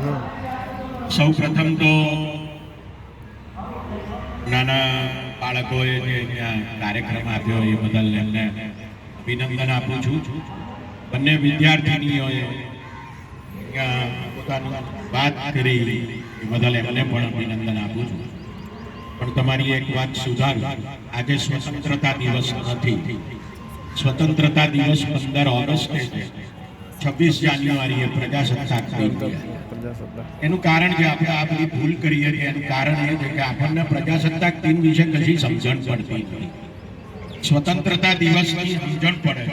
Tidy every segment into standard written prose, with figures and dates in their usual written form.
સૌ પ્રથમ તો નાના બાળકોએ જે અહીંયા કાર્યક્રમ આપ્યો એ બદલ એમને અભિનંદન આપું છું. બંને વિદ્યાર્થીનીઓએ અહીંયા પોતાની વાત કરી એ બદલ એમને પણ અભિનંદન આપું છું. પણ તમારી એક વાત સુધારું, આજે સ્વતંત્રતા દિવસ નથી. સ્વતંત્રતા દિવસ 15 ઓગસ્ટે છે, 26 જાન્યુઆરીએ પ્રજાસત્તાક દિન છે. એનું કારણ જે આપણે આ બધી ભૂલ કરીએ છીએ એનું કારણ એ છે કે આપણને પ્રજાસત્તાક દિન વિશે કશી સમજણ પડતી નથી. સ્વતંત્રતા દિવસની સમજણ પડે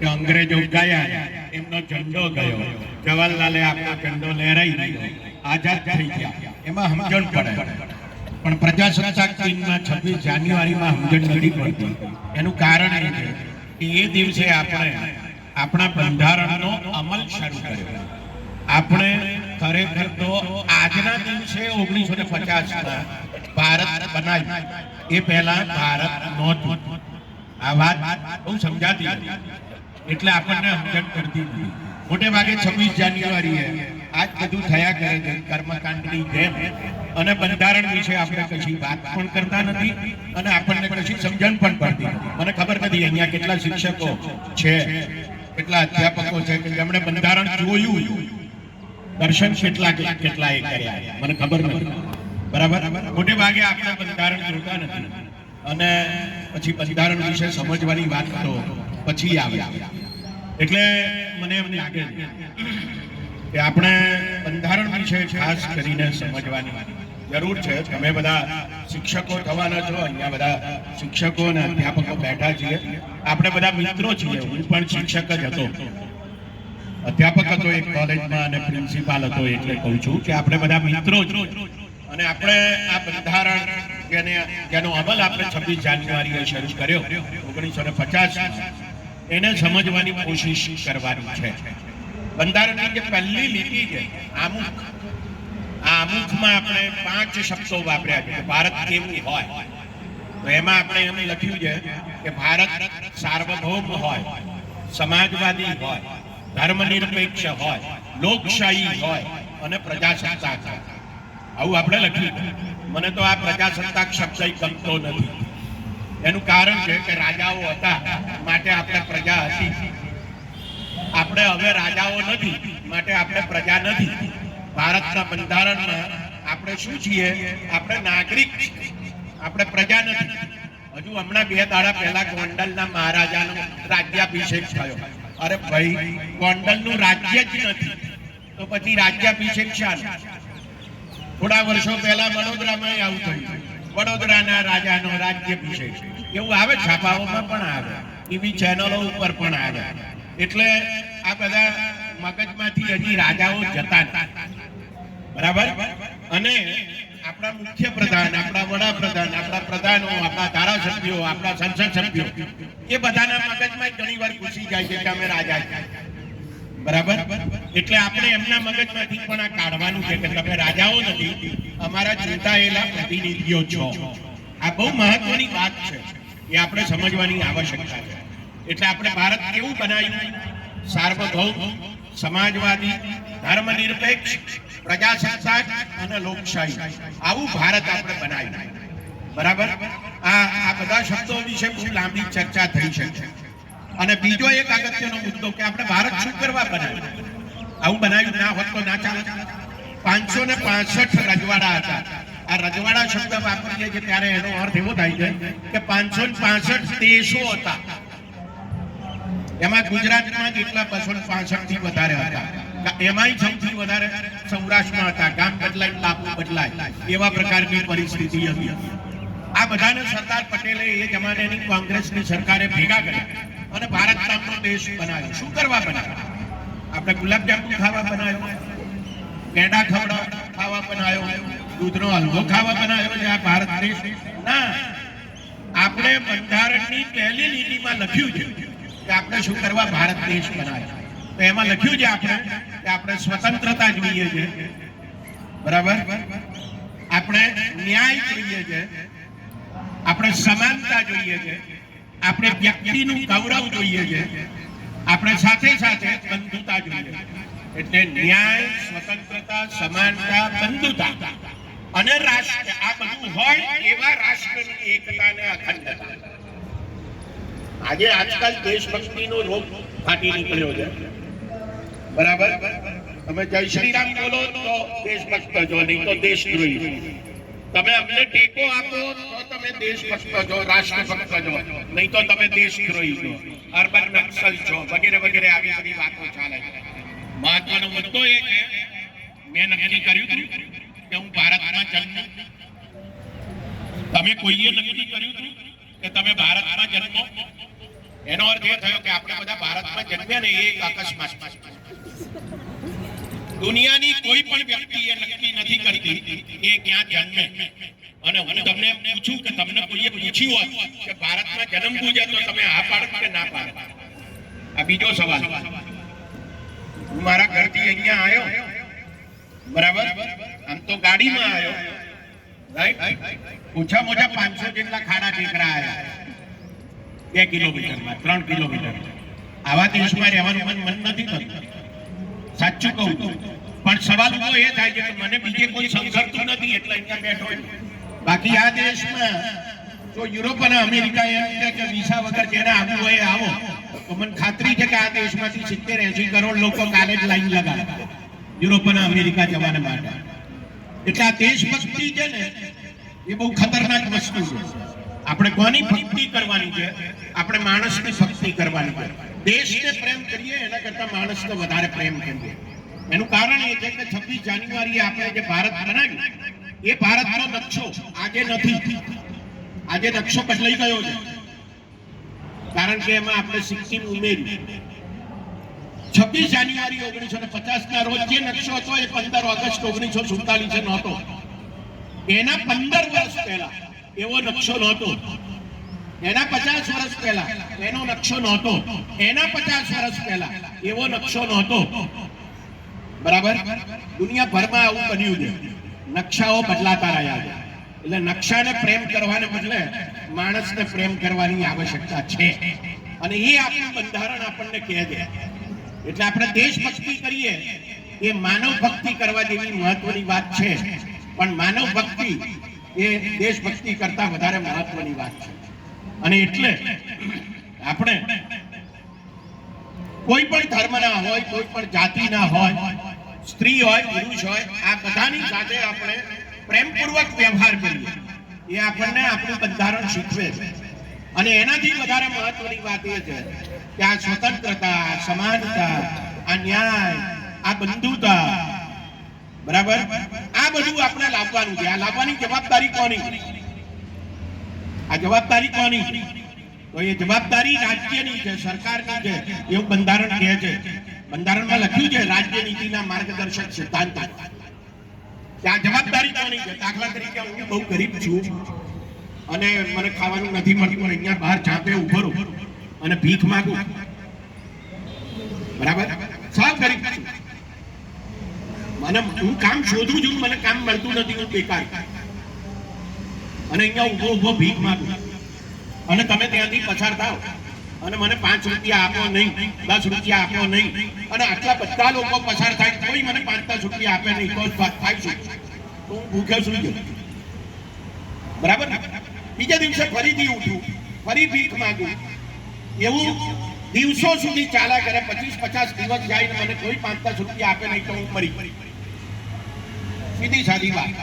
કે અંગ્રેજો ગયા, એમનો ઝંડો ગયો, જવાહરલાલે આપણો ઝંડો લહેરાઈ ગયો, આઝાદ થઈ ગયા, એમાં સમજણ પડે. પણ પ્રજાસત્તાક દિનમાં 26 જાન્યુઆરીમાં સમજણ નથી પડતી. એનું કારણ એ છે કે એ દિવસે આપણે આપણા બંધારણનો અમલ શરૂ કર્યો. આપણે ખરેખર તો આજના દિવસે 1950 ભારત બનાવ્યું, એ પહેલા ભારત નહોતું. આ વાત બહુ સમજાતી એટલે આપણને સમજણ પડતી નથી. મોટે ભાગે 26 જાન્યુઆરીએ આજ બધું થયા કરે છે કર્મકાંડની જેમ, અને બંધારણ વિશે આપણે કશી વાત પણ કરતા નથી અને આપણને કશી સમજણ પણ પડતી નથી. મને ખબર નથી અહીંયા કેટલા શિક્ષકો છે, કેટલા અધ્યાપકો છે કે જેમણે બંધારણ જોયું, દર્શન કેટલા એ કર્યા, મને ખબર નથી. બરાબર, મોટે ભાગે આપણે બંધારણ જોતા નથી અને પછી બંધારણ વિશે સમજવાની વાત તો પછી આવે. એટલે મને એમ લાગે કે આપણે બંધારણ વિશે ખાસ કરીને સમજવાની જરૂર છે. તમે બધા શિક્ષકો થવાના છો, અહીંયા બધા શિક્ષકો અને અધ્યાપકો બેઠા છીએ, આપણે બધા મિત્રો છીએ. હું પણ શિક્ષક જ હતો, અધ્યાપક હતો એક કોલેજમાં અને પ્રિન્સિપાલ હતો. એટલે કહું છું કે આપણે બધા મિત્રો જ, અને આપણે આ બંધારણ જેનો અમલ આપણે 26 જાન્યુઆરીએ શરૂ કર્યો 1950, એને સમજવાની કોશિશ કરવાની છે. બંધારણની જે પહેલી લીટી છે આમુખ, આ આમુખમાં આપણે 5 શબ્દો વાપર્યા છે. ભારત કેવું હોય, તો એમાં આપણે એમ લખ્યું છે કે ભારત સાર્વભૌમ હોય, સમાજવાદી હોય, ધર્મનિરપેક્ષ હોય, લોકશાહી હોય અને પ્રજાસત્તાક હોય. આવું આપણે લખ્યું. મને તો આ પ્રજાસત્તાક શબ્દ ગમતો નથી. એનું કારણ છે કે રાજાઓ હતા માટે આપણે પ્રજા હતી. આપણે હવે રાજાઓ નથી માટે આપણે પ્રજા નથી. ભારતના બંધારણમાં આપણે શું છીએ? આપણે નાગરિક, આપણે પ્રજા નથી. હજુ હમણાં 2 દાડા પહેલા ગોંડલના મહારાજાનો રાજ્યાભિષેક થયો. અરે ભાઈ, ગોંડલનું રાજ્ય જ નથી તો પછી રાજ્યાભિષેક શાનો? થોડા વર્ષો પહેલા વડોદરામાં આવું થયું, વડોદરાના રાજાનો રાજ્યાભિષેક. એવું આવે, છાપાઓમાં પણ આવે, ટીવી ચેનલો ઉપર પણ આવે. એટલે આ બધા મગજમાંથી હજી રાજાઓ જતા નથી. બરાબર. અને આપણા મુખ્ય પ્રધાન, આપણા વડાપ્રધાન, આપણા પ્રધાનો, આપણા ધારાસભ્યો, આપણા સંસદ સભ્યો, એ બધાના મગજમાં ઘણી વાર ઘૂસી જાય છે કે અમે રાજા છીએ. બરાબર. એટલે આપણે એમના મગજમાંથી પણ આ કાઢવાનું છે કે તમે રાજાઓ નથી, અમારા ચૂંટાયેલા પ્રતિનિધિઓ છો. આ બહુ મહત્વની વાત છે, એ આપણે સમજવાની આવશ્યકતા છે. એટલે આપણે ભારત કેવું બનાવ્યું? સાર્વભૌમ, સમાજવાદી, ધર્મનિરપેક્ષ, પ્રજાસત્તાક અને લોકશાહી, આવું ભારત આપણે બનાવ્યું. બરાબર. આ બધા શબ્દો વિશે બહુ લાંબી ચર્ચા થઈ છે. અને બીજો એક અગત્યનો મુદ્દો કે આપણે ભારત શું કરવા બનાવ્યું? આવું બનાવ્યું ના હોત તો ના ચાલે. 565 રજવાડા હતા. આ રજવાડા શબ્દ વાપરીએ છીએ ત્યારે એનો અર્થ એવો થાય છે કે 565 દેશો હતા. એમાં ગુજરાતમાં જેટલા 265 થી વધારે હતા, એમાંય સૌથી વધારે સૌરાષ્ટ્રમાં હતા. ગામ બદલાય, ટાપુ બદલાય, એવા પ્રકારની પરિસ્થિતિ હતી. આ બધાને સરદાર પટેલે એ જમાનાની કોંગ્રેસની સરકારે ભેગા કર્યા અને ભારત નામનો દેશ બનાવ્યો. શું કરવા બનાવ્યો? આપણે ગુલાબજાંબુ ખાવા બનાવ્યો, પેંડા ખાવા બનાવ્યો, દૂધનો હલવો ખાવા બનાવ્યો છે આ ભારત દેશ? ના. આપણે બંધારણની પહેલી લીટીમાં લખ્યું છે કે આપણે શું કરવા ભારત દેશ બનાવ્યો. તો એમાં લખ્યું છે કે આપણે સ્વતંત્રતા જોઈએ છે. બરાબર. આપણે ન્યાય જોઈએ છે, આપણે સમાનતા જોઈએ છે, આપણે વ્યક્તિનું ગૌરવ જોઈએ છે, આપણે સાથે સાથે બંધુતા જોઈએ. એટલે ન્યાય, સ્વતંત્રતા, સમાનતા, બંધુતા અને રાષ્ટ્ર, આ બધું હોય એવા રાષ્ટ્રની એકતા અને અખંડતા. આજે આજકાલ દેશભક્તિનો રોગ ફાટી નીકળ્યો છે, બરાબર? તમે જય શ્રી રામ બોલો તો દેશભક્ત છો, નહીં તો દેશદ્રોહી. તમે અમને ટેકો આપો તો તમે દેશભક્ત છો, રાષ્ટ્રભક્ત છો, નહીં તો તમે દેશદ્રોહી છો, અર્બન નક્સલ છો, વગેરે વગેરે આવી બધી વાતો ચાલે છે. મહત્વનો મુદ્દો એ છે, મેં નક્કી કર્યું હતું કે હું ભારતમાં જન્મ. તમે કોઈએ નક્કી કર્યું હતું કે તમે ભારતમાં જન્મો? એનો અર્થ એ થયો કે આપણે બધા ભારતમાં જન્મ્યા ને એ એક અકસ્માત. દુનિયાની કોઈ પણ વ્યક્તિ એ નક્કી નથી કરતી કે ક્યાં જન્મે. અને હું તમને પૂછું કે તમને કોઈએ પૂછ્યું હોય કે ભારતમાં જન્મવું છે તો તમે હા પાડો કે ના પાડો? આ બીજો સવાલ. હું મારા ઘરથી અહીંયા આવ્યો, બરાબર? આમ તો ગાડીમાં આવ્યો, રાઈટ? ઓછામાં ઓછા 500 જેટલા ખાડા ટેકરા આવ્યા 2 કિલોમીટરમાં, 3 કિલોમીટર. આવા દેશમાં રહેવાનું મન નથી થતું, સાચું કહું. પણ સવાલ તો એ થાય છે કે મને બીજે કોઈ સંઘર્ષતું નથી એટલે અહીંયા બેઠો. બાકી આ દેશમાં જો યુરોપ અને અમેરિકા એમ કે વિસા વગર જેને આવવું હોય આવો, તો મને ખાતરી છે કે આ દેશમાંથી 70-80 કરોડ લોકો કાલે જ લાઈન લગાડે યુરોપ અને અમેરિકા જવાના માટે. એટલે આ દેશભક્તિ છે ને એ બહુ ખતરનાક વસ્તુ છે. આપણે કોની ભક્તિ કરવાની છે? આપણે માણસની ભક્તિ કરવાની છે. દેશને પ્રેમ કરીએ એના કરતા માણસને વધારે પ્રેમ કરીએ. એનું કારણ એ છે કે 26 જાન્યુઆરીએ આપણે જે ભારત બનાવ્યું એ ભારતનો નકશો આજે નથી. આજે નકશો બદલાઈ ગયો છે, કારણ કે એમાં આપણે સિક્કિમ ઉમેર્યું. 26 જાન્યુઆરી 1950 ના રોજ જે નકશો હતો એ 15 ઓગસ્ટ 1947 નહોતો. એના 15 વર્ષ પહેલા એવો નકશો નહોતો. એના 50 વર્ષ પહેલા એનો નકશો નહોતો. એના 50 વર્ષ પહેલા એવો નકશો નહોતો, બરાબર? દુનિયાભરમાં આવું બન્યું છે. નકશાઓ બદલાતા રહ્યા છે. એટલે નકશાને પ્રેમ કરવાને બદલે માણસને પ્રેમ કરવાની આવશ્યકતા છે, અને એ આપણું બંધારણ આપણને કહે છે. એટલે આપણે દેશભક્તિ કરીએ એ માનવ ભક્તિ કરવા જેવી મહત્વની વાત છે, પણ માનવ ભક્તિ એ દેશભક્તિ કરતા વધારે મહત્વની વાત છે. અને એટલે આપણે કોઈ પણ ધર્મના હોય, કોઈ પણ જાતિના હોય, સ્ત્રી હોય, પુરુષ હોય, આ બધાની સાથે આપણે પ્રેમપૂર્વક વ્યવહાર કરીએ એ આપણને આપણું બંધારણ શીખવે છે. અને એનાથી વધારે મહત્વની વાત એ છે કે આ સ્વતંત્રતા, સમાનતા, આ ન્યાય, આ બંધુતા, બરાબર, આ બધું આપણે લાવવાનું છે. આ લાવવાની જવાબદારી કોની? આ જવાબદારી કોની? તો એ જવાબદારી રાજ્યની છે, સરકારની છે, એવું બંધારણ કહે છે. બંધારણમાં લખ્યું છે રાજ્ય નીતિના માર્ગદર્શક સિદ્ધાંત. આ જવાબદારી કોની છે? દાખલા તરીકે હું બહુ ગરીબ છું અને મને ખાવાનું નથી મળતું, અહીંયા બહાર ચાપે ઉભો રહું અને ભીખ માંગું, બરાબર? સાવ ગરીબ છું, મને હું કામ શોધું છું, મને કામ મળતું નથી, હું બેકાર, અને અહીંયા ઉભો ઉભો ભીખ માંગું, અને તમે ત્યાંથી પસાર થાવ અને મને 5 રૂપિયા આપો નહીં, 10 રૂપિયા આપો નહીં, અને આટલા બધા લોકો પસાર થાય કોઈ મને 5-10 રૂપિયા આપે નહીં, તો થાય શું? તો હું ભૂખ્યો સુઈ ગયો, બરાબર? બીજા દિવસે ફરીથી ઉઠું, ફરી ભીખ માંગું. એવું દિવસો સુધી ચાલ્યા કરે. 25-50 દિવસ જાય મને કોઈ 5-10 રૂપિયા આપે નહીં તો હું મરી. સીધી સાદી વાત.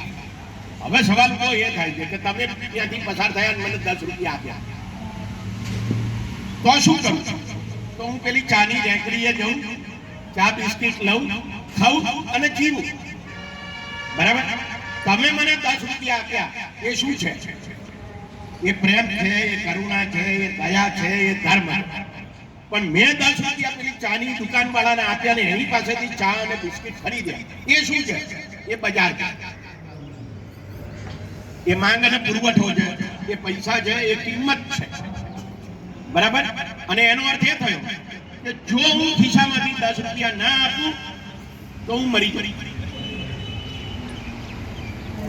હવે સવાલ તો એ થાય છે કે તમે ત્યાંથી પસાર થયા અને મને 10 રૂપિયા આપ્યા તો શું કરું? તો હું પેલી ચાની રેકડીએ જઉં, ચા બિસ્કિટ લઉં, ખાઉં અને જીવું, બરાબર? તમે મને 10 રૂપિયા આપ્યા એ શું છે? એ પ્રેમ છે, એ કરુણા છે, એ દયા છે, એ ધર્મ. પણ મેં 10 રૂપિયા પેલી ચાની દુકાન વાળાને આપ્યા ને એની પાસેથી ચા અને બિસ્કિટ ખરીદ્યા, એ શું છે? એ બજાર છે, એ માંગ અને પુરવઠો છે, એ પૈસા છે, એ કિંમત છે, બરાબર? અને એનો અર્થ એ થયો કે જો હું ખિસ્સામાંથી 10 રૂપિયા ના આપું તો હું મરી જઈશ.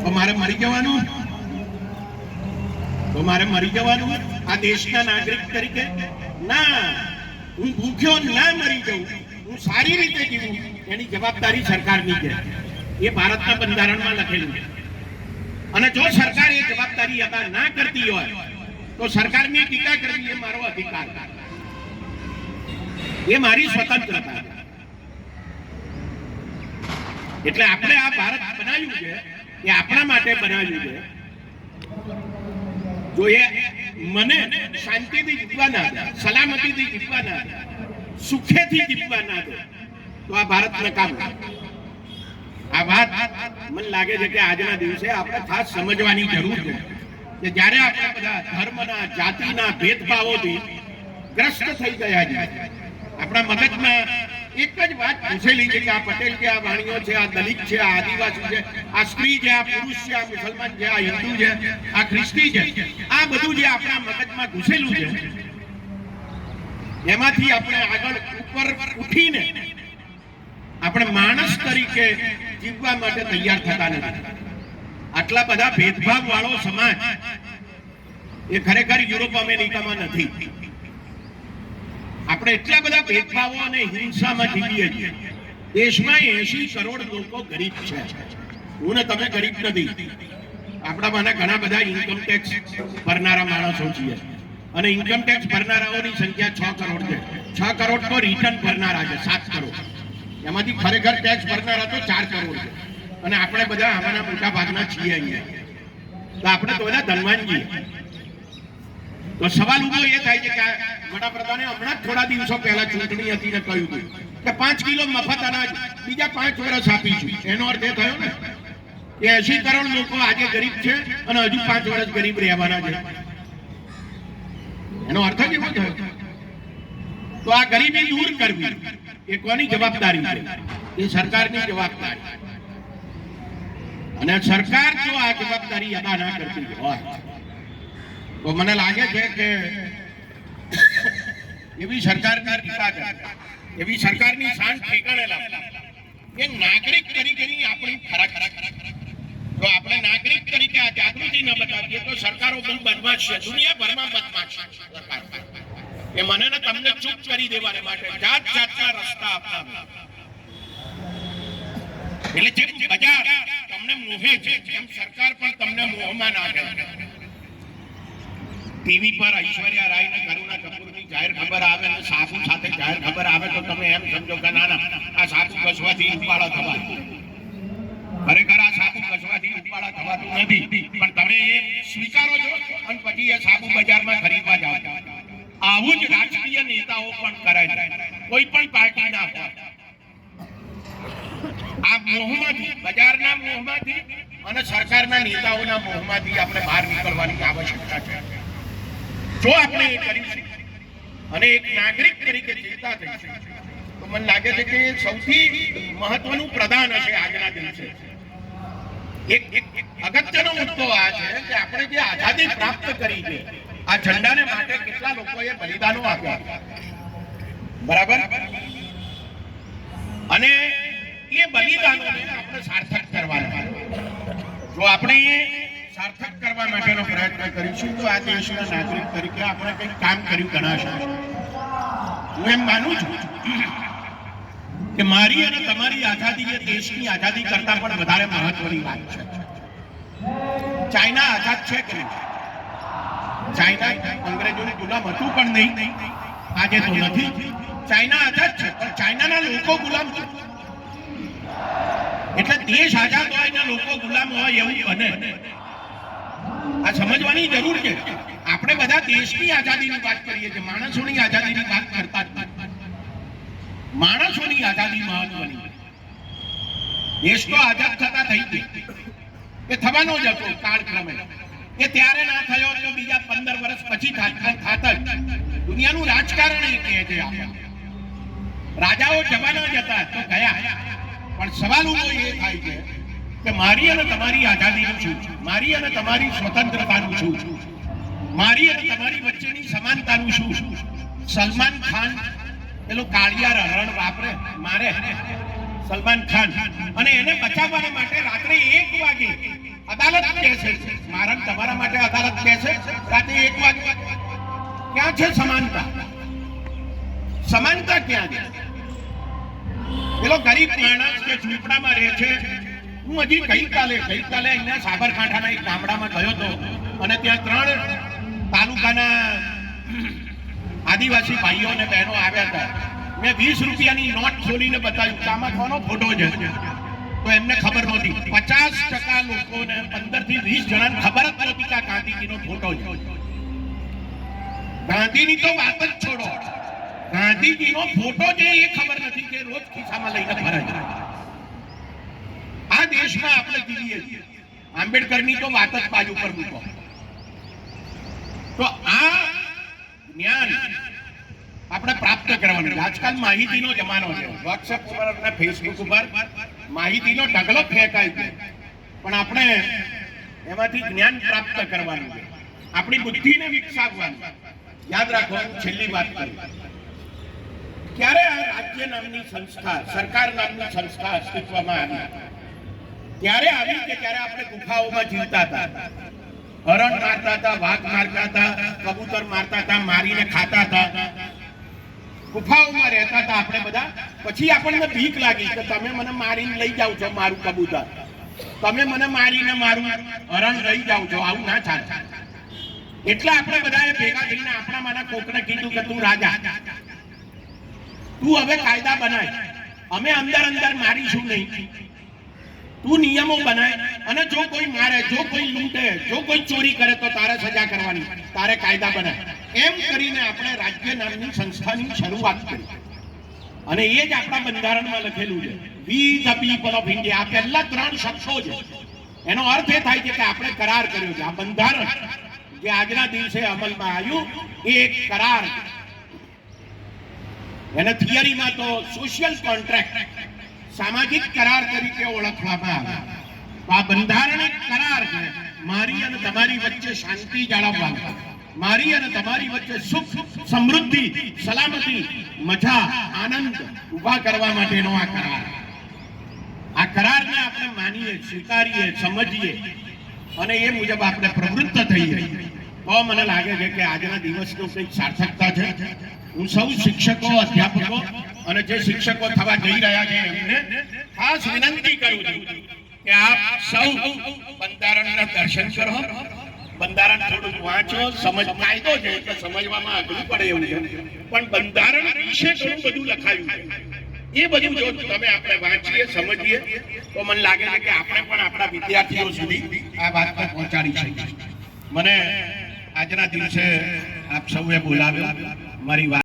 તો મારે મરી જવાનું, આ દેશના નાગરિક તરીકે ના. હું ભૂખ્યો ના મરી જાઉં, હું સારી રીતે જીવું, એની જવાબદારી સરકારની છે. એ ભારતના બંધારણમાં લખેલું છે. અને જો સરકાર એ જવાબદારી અદા ના કરતી હોય તો સરકારની ટીકા કરવી એ મારો અધિકાર, એ મારી સ્વતંત્રતા. એટલે આપણે આ ભારત બનાવ્યું છે એ આપણા માટે બનાવ્યું છે. જો એ મને શાંતિથી જીવવા ના દે, સલામતીથી જીવવા ના દે, સુખેથી જીવવા ના દે તો આ ભારત નકામ. આ વાત મને લાગે છે કે આજના દિવસે આપણે ખાસ સમજવાની જરૂર છે કે જ્યારે આપણે બધા ધર્મના, જાતિના ભેદભાવોથી ગ્રસ્ત થઈ ગયા છે, આપણા મગજમાં એક જ વાત ઘૂસેલી છે કે આ પટેલ છે, આ વાણિયો છે, આ દલિત છે, આ આદિવાસી છે, આ સ્ત્રી છે, આ પુરુષ છે, આ મુસલમાન છે, આ હિન્દુ છે, આ ખ્રિસ્તી છે, આ બધું જે આપણા મગજમાં ઘૂસેલું છે એમાંથી આપણે આગળ ઉપર ઉઠીને આપણે માણસ તરીકે જીવવા માટે તૈયાર થતા નથી. આટલા બધા ભેદભાવ વાળો સમાજ એ ખરેખર યુરોપ અમેરિકામાં નથી. આપણે એટલા બધા ભેદભાવો અને હિંસામાં જીવીએ છીએ. દેશમાં 80 કરોડ લોકો ગરીબ છે. હું ને તમે ગરીબ નથી. આપણામાંના ઘણા બધા ઇન્કમ ટેક્સ ભરનારા માણસો છીએ અને ઇન્કમ ટેક્સ ભરનારાઓની સંખ્યા 6 કરોડ છે. 6 કરોડ તો રિટર્ન ભરનારા છે, 7 કરોડ. એમાંથી ખરેખર ટેક્સ ભરનારા તો 4 કરોડ છે. અને આપણે બધા આમાંના મોટા ભાગના છીએ અહીંયા. તો આપણે તો બધા ધનવાન છીએ. તો સવાલ ઉભો એ થાય છે કે વડાપ્રધાને હમણાં થોડા દિવસો પહેલા ચૂંટણી હતી ને કહ્યું હતું કે 5 કિલો મફત અનાજ બીજા 5 વર્ષ આપીશું. એનો અર્થ એ થયો ને કે 80 કરોડ લોકો આજે ગરીબ છે અને હજુ 5 વર્ષ ગરીબ રહેવાના છે. એનો અર્થ જ એવો થયો. તો આ ગરીબી દૂર કરવી એ કોની જવાબદારી છે? એ સરકારની જવાબદારી. અને સરકાર જો આ જવાબદારી અદા ના કરતી હોય તો મને લાગે છે કે એવી સરકારની ટીકા કરે, એવી સરકારની શાન ઠેકાણે લાવતા એ નાગરિક તરીકેની આપણી ફરક. જો આપણે નાગરિક તરીકે આ જાગૃતિ ન બતાવીએ તો સરકારો બહુ બદમાશ છે, દુનિયાભરમાં બદમાશ સરકાર. એ મને ને તમને ચૂપ કરી દેવાને માટે જાત જાતના રસ્તા આપતા. એટલે જેમ બજાર તમને મોહે છે એમ સરકાર પણ તમને મોહમાં નાખે. ટીવી પર ઐશ્વર્યા રાય ને કરુણા કપૂરની જાહેર ખબર આવે ને સાબુ સાથે જાહેર ખબર આવે તો તમે એમ સમજો કે ના આ સાબુ ઘસવાથી ઉપાળા થવા. ખરેખર આ સાબુ ઘસવાથી ઉપાળા થવાતું નથી, પણ તમે એ સ્વીકારો છો અને પછી એ સાબુ બજારમાં ખરીદવા જાઓ. આવું જ રાજકીય નેતાઓ પણ કરે છે, કોઈ પણ પાર્ટીના હોય. આ મોહમાંથી, બજારના મોહમાંથી અને સરકારના નેતાઓના મોહમાંથી આપણે બહાર નીકળવાની આવશ્યકતા છે. જો આપણે એ કરીશું અને એક નાગરિક તરીકે ચેતા થઈશું તો મને લાગે છે કે સૌથી મહત્વનું પ્રદાન હશે આજના દિવસે. એક અગત્યનો મુદ્દો આ છે કે આપણે જે આઝાદી પ્રાપ્ત કરી છે, આ ઝંડાને માટે કેટલા લોકોએ બલિદાનો આપ્યા, બરાબર? અને એ બલિદાનોને આપણે સાર્થક કરવાના. જો આપણે સાર્થક કરવા માટેનો પ્રયત્ન કરીશું તો આ દેશના નાગરિક તરીકે આપણે કંઈક કામ કર્યું ગણાશે. હું એમ માનું છું કે મારી અને તમારી આઝાદી એ દેશની આઝાદી કરતા પણ વધારે મહત્વની વાત છે. ચાઇના આઝાદ છે કે નહીં? ચાઇના અંગ્રેજોની ગુલામ હતું પણ નહીં, આજે તો નથી. ચાઇના આઝાદ છે પણ ચાઇનાના લોકો ગુલામ છે. એટલે દેશ આઝાદ હોય ને લોકો ગુલામ હોય એવું બને. આ સમજવાની જરૂર છે. આપણે બધા દેશની આઝાદીની વાત કરીએ છીએ, માણસોની આઝાદીની વાત કરતા જ નથી. માણસોની આઝાદી મહત્વની. દેશ તો આઝાદ થતા થઈ ગઈ, એ થવાનો જ હતો કાળક્રમે. એ ત્યારે ના થયો તો બીજા 15 વર્ષ પછી થાત જ. દુનિયાનું રાજકારણ એ કહે છે. રાજાઓ જવાના જ હતા તો ગયા, પણ સવાલ ઉભો એ થાય છે કે મારી અને તમારી આઝાદીનું શું, મારી અને તમારી સ્વતંત્રતાનું શું, મારી અને તમારી વચ્ચેની સમાનતાનું શું? સલમાન ખાન પેલો કાળિયાર હરણ વાપરે મારે સલમાન ખાન, અને એને બચાવવા માટે રાત્રે 1 વાગે અદાલત બેસે. મારા તમારા માટે અદાલત બેસે રાત્રે 1 વાગે. ક્યાં છે સમાનતા? સમાનતા ક્યાં છે? પેલો ગરીબ માણસ કે ઝૂંપડામાં રહે છે. હું હજી ગઈકાલે અહીંયા સાબરકાંઠાના એક ગામડામાં ગયો હતો અને ત્યાં 3 તાલુકાના આદિવાસી ભાઈઓ અને બહેનો આવ્યા હતા. મેં 20 રૂપિયાની નોટ ખોલીને બતાવ્યું કે આમાં કોનો ફોટો છે, તો એમને ખબર નહોતી. 50% લોકોને 15 થી 20 જણાને ખબર જ નહોતી કે આ ગાંધીજીનો ફોટો છે. ગાંધીની તો વાત જ છોડો, ગાંધીજીનો ફોટો છે એ ખબર નથી કે રોજ ખિસ્સામાં લઈને ફરે છે. આ દેશમાં આપણે જીવીએ છીએ. આંબેડકરની તો વાત જ બાજુ પર મૂકો. તો આ જ્ઞાન આપણે પ્રાપ્ત કરવાનું. આજકાલ માહિતીનો જમાનો છે. વોટ્સએપ ઉપર અને ફેસબુક ઉપર માહિતીનો ઢગલો ફેંકાય છે, પણ આપણે એમાંથી જ્ઞાન પ્રાપ્ત કરવાનું છે. આપણી બુદ્ધિને વિકસાવવાનું. યાદ રાખો, છેલ્લી વાત કરું, ક્યારે આ રાજ્ય નામની સંસ્થા, સરકાર નામની સંસ્થા અસ્તિત્વમાં આવી? ત્યારે આવી કે જ્યારે આપણે ગુફાઓમાં જીવતા હતા, હરણ મારતા હતા, વાઘ મારતા હતા, કબૂતર મારતા હતા, મારીને ખાતા હતા, ગુફાઓમાં રહેતા હતા આપણે બધા. પછી આપણને બીક લાગી કે તમે મને મારીને લઈ જાવ છો મારું કબૂતર, તમે મને મારીને મારું હરણ લઈ જાવ છો, આવું ના ચાલે. એટલે આપણે બધાએ ભેગા થઈને આપણામાંના કોકને કીધું કે તું રાજા, તું હવે કાયદા બનાય, અમે અંદર મારીશું નહીં, તું નિયમો બનાય, અને જો કોઈ મારે, જો કોઈ લૂંટે, જો કોઈ ચોરી કરે તો તારે સજા કરવાની, તારે કાયદા બનાય. એમ કરીને આપણે રાજ્ય નામની સંસ્થાની શરૂઆત કરી. અને એ જ આપણા બંધારણમાં લખેલું છે, વી ધ પીપલ ઓફ ઇન્ડિયા. આ પહેલા 3 શબ્દો છે. એનો અર્થ એ થાય છે કે આપણે કરાર કર્યો છે. આ બંધારણ જે આજના દિવસે અમલમાં આવ્યું એ એક કરાર છે. એને થિયરીમાં તો સોશિયલ કોન્ટ્રાક્ટ, સામાજિક કરાર તરીકે ઓળખવામાં આવે. આ બંધારણ એક કરાર છે મારી અને તમારી વચ્ચે શાંતિ જાળવવાનો, મારી અને તમારી વચ્ચે સુખ, સમૃદ્ધિ, સલામતી, મજા, આનંદ ઉભા કરવા માટેનો આ કરાર. આ કરારને આપણે માનીએ, સ્વીકારીએ, સમજીએ અને એ મુજબ આપણે પ્રવૃત્ત થઈએ તો મને લાગે છે કે આજના દિવસનો કંઈક સાર્થકતા છે. હું સૌ શિક્ષકો, અધ્યાપકો અને જે શિક્ષકો થવા જઈ રહ્યા છે એમને ખાસ વિનંતી કરું છું કે આપ સૌ બંધારણના દર્શન કરો, બંધારણ થોડું વાંચો. કાયદો છે એટલે સમજવામાં અઘરું પડે એવું છે, પણ બંધારણ વિશે ઘણું બધું લખાયું છે. એ બધું જો તમે આપણે વાંચીએ, સમજીએ તો મને લાગે છે કે આપણે પણ આપણા વિદ્યાર્થીઓ સુધી આ વાતને પહોંચાડી શકીએ. મને આજના દિવસે આપ સૌએ બોલાવ્યો, મારી વાત